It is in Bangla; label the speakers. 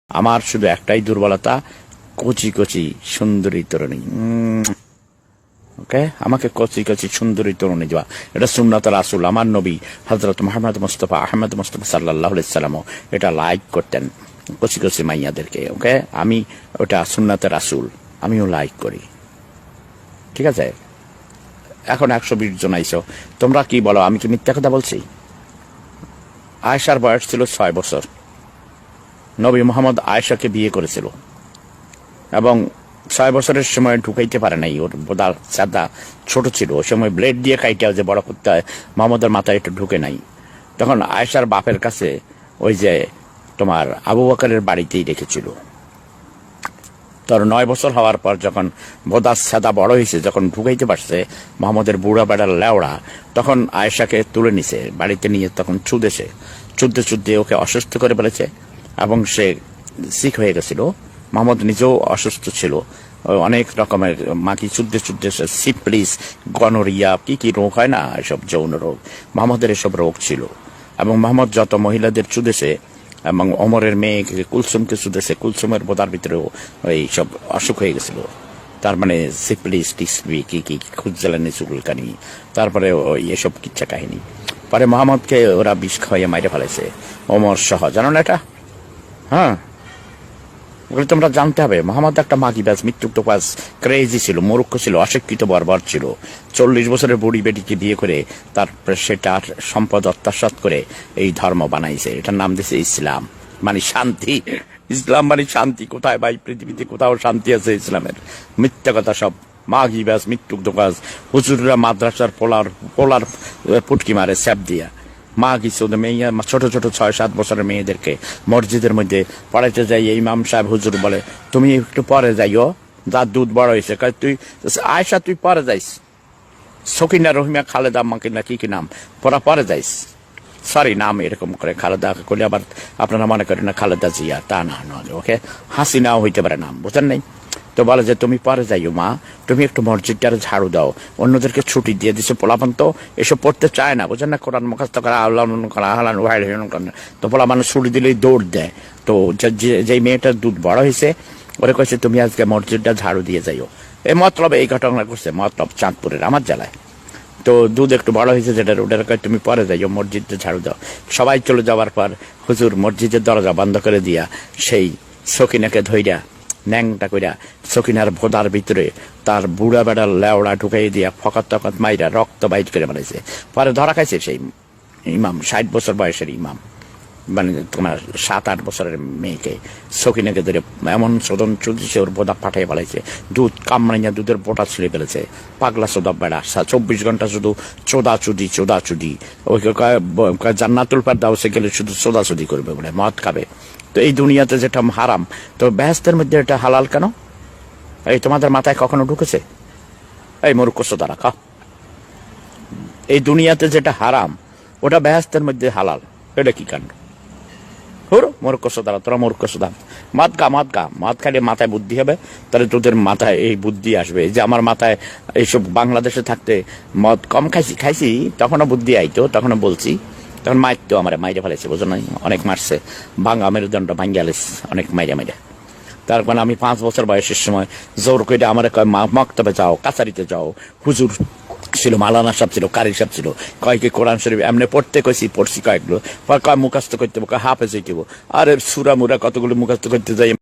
Speaker 1: আমার শুধু একটাই দুর্বলতা, কচি কচি সুন্দরী তরুণী। ওকে, আমাকে কচি কচি সুন্দরী তরুণী দেওয়া, এটা সুন্নাত রাসূল। আমার নবী হযরত মুহাম্মদ মুস্তাফা আহমদ মুস্তাফা সাল্লাল্লাহু আলাইহি সাল্লামও এটা লাইক করতেন, কচি কচি মাইয়াদেরকে। ওকে, আমি ওটা সুন্নাত রাসূল, আমিও লাইক করি। ঠিক আছে, এখন 120 জন আইছো, তোমরা কি বলো? আমি কি মিথ্যা কথা বলছি? আয়েশার বয়স ছিল 6 বছর। নবী মুহাম্মদ আয়েশাকে বিয়ে করেছিল এবং 6 বছরের সময় ঢুকাইতে পারে নাই, ওর বোদা সাদা ছোট ছিল। ওই সময় ব্লেড দিয়ে কাইটা যে বড় করতে হয়, মোহাম্মদের মাথায় একটু ঢুকে নাই। তখন আয়েশার বাপের কাছে ওই যে তোমার আবু বকরের বাড়িতেই রেখেছিল। তোর 9 বছর হওয়ার পর যখন বোদা সাদা বড় হয়েছে, যখন ঢুকাইতে পারছে মোহাম্মদের বুড়া বেড়ার লেওড়া, তখন আয়েশাকে তুলে নিছে বাড়িতে নিয়ে। তখন চুদতে চুদতে ওকে অসুস্থ করে ফেলেছে এবং সে সিক হয়ে গেছিল। মোহাম্মদ নিজেও অসুস্থ ছিল, অনেক রকমের মাকি চুদ্দে সিপ্লিস, গনোরিয়া, কি রোগ হয় না, এসব যৌন রোগ, মোহাম্মদের এসব রোগ ছিল। এবং মোহাম্মদ যত মহিলাদের চুদেছে এবং ওমরের মেয়েকে কুলসুমকে চুদেছে, কুলসুমের বোদার ভিতরেও এইসব অসুখ হয়ে গেছিল। তার মানে সিপ্লিস, টিসবি, কি খুঁজলানি, চুলকানি, তারপরে ওই এসব কিচ্ছা কাহিনী। পরে মোহাম্মদকে ওরা বিষ খাইয়ে মাইরে ফেলেছে, ওমর সহ। জানো না এটা? হ্যাঁ, তোমরা জানতে হবে। মোহাম্মদ একটা মাগিবাজ, মৃত্যুকবাজ, ক্রেজি ছিল, মূর্খ ছিল, অশিক্ষিত বর্বর ছিল। 40 বছরের বুড়ি বেটিকে বিয়ে করে তারপরে সেটার সম্পদ আত্মসাৎ করে এই ধর্ম বানাইছে। এটার নাম দিয়েছে ইসলাম, মানে শান্তি। ইসলাম মানে শান্তি। কোথায় ভাই পৃথিবীতে কোথাও শান্তি আছে ইসলামের? মিথ্যা কথা সব, মাগিবাজ, মৃত্যুকবাজ। হুজুররা মাদ্রাসার পোলার পুটকি মারে স্যাপ দিয়া। মা কিছু মেয়ে, ছোট ছোট 6-7 বছরের মেয়েদেরকে মসজিদের মধ্যে পড়াইতে যাই। ইমাম সাহেব হুজুর বলে, তুমি একটু পরে যাইও, যার দুধ বড় হয়েছে। তুই আয়েশা, তুই পরে যাইস। সকিনা রহিমা খালেদা মাকিনা কি নাম, পরে যাইস। সরি, নাম এরকম করে খালেদা করলে আবার আপনারা মনে করেন না খালেদা জিয়া, তা না। ওকে, হাসিনাও হইতে পারে নাম, বুঝেন নাই? তো বলে যে তুমি পরে যাইও মা, তুমি একটু মসজিদটারে ঝাড়ু দাও। অন্যদেরকে ছুটি দিয়ে দিচ্ছে, পোলাপান তো এসব পড়তে চায় না, বুঝেন না? কোরআন মুখস্থ করা, আল্লাহ করা, তো পোলা মানুষ ছুটি দিলেই দৌড় দেয়। তো যেই মেয়েটার দুধ বড় হয়েছে, ওরে কয়েছে তুমি আজকে মসজিদটা ঝাড়ু দিয়ে যাইও। এই মতলব এই ঘটনা করছে, মতলব চাঁদপুরের, আমার জেলায়। তো দুধ একটু বড় হয়েছে যেটা, ওটার কয়ে তুমি পরে যাইও, মসজিদটা ঝাড়ু দাও। সবাই চলে যাওয়ার পর হুজুর মসজিদের দরজা বন্ধ করে দিয়া সেই সকিনাকে ধইরা ন্যাংটা কইরা সকিনার ভোদার ভিতরে তার বুড়া বেড়ার লেওড়া ঢুকাই দিয়া ফকাত তকাত মাইরা রক্ত বাইট করে বানাইছে। পরে ধরা খাইছে সেই ইমাম, 60 বছর বয়সের ইমাম, মানে তোমার 7-8 বছরের মেয়েকে সকিনাকে ধরে এমন শোধন চলছে, ওর বোদা পাঠাই ফেলাইছে। দুধ কামড়াইয়া দুধের বোটা ছিঁড়ে ফেলেছে। পাগলা চোদা বেড়া, 24 ঘন্টা শুধু চোদাচুদি। ওই জান্নাতুল ফেরদাউসে গেলে শুধু চোদাচুদি করবে, বলে মদ খাবে। তো এই দুনিয়াতে যেটা হারাম, তো বেহেশতের মধ্যে এটা হালাল কেন? এই তোমাদের মাথায় কখনো ঢুকেছে? এই মূর্খ চোদারা, খাও। এই দুনিয়াতে যেটা হারাম, ওটা বেহেশতের মধ্যে হালাল, এটা কি কাণ্ড? মূর্খ চোদারা, তোরা মূর্খ চোদা। মদ খাইলে মাথায় বুদ্ধি হবে, তাহলে তোদের মাথায় এই বুদ্ধি আসবে। যে আমার মাথায় এইসব বাংলাদেশে থাকতে মদ কম খাইছি, তখনও বুদ্ধি আইতো, তখনও বলছি, তখন মারতো, আমার মাইরে ফেলেছে, বুঝো নাই? অনেক মারছে, ভাঙা মেরুদণ্ড ভাঙ্গিয়া লেছে, অনেক মাইরে। তারপর আমি 5 বছর বয়সের সময় জোর করে আমার কয় মক্তবে যাও, কাছারিতে যাও। হুজুর ছিল, মালানা সাহেব ছিল, কারি সাহেব ছিল, কয়েকে কোরআন শরীফ এমনি পড়তে পড়ছি কয়েকগুলো। পর কয় মুখস্থ করতে, কয় হাফেজ হইতে। আরে সুরা মুরা কতগুলো মুখস্থ করতে যাই।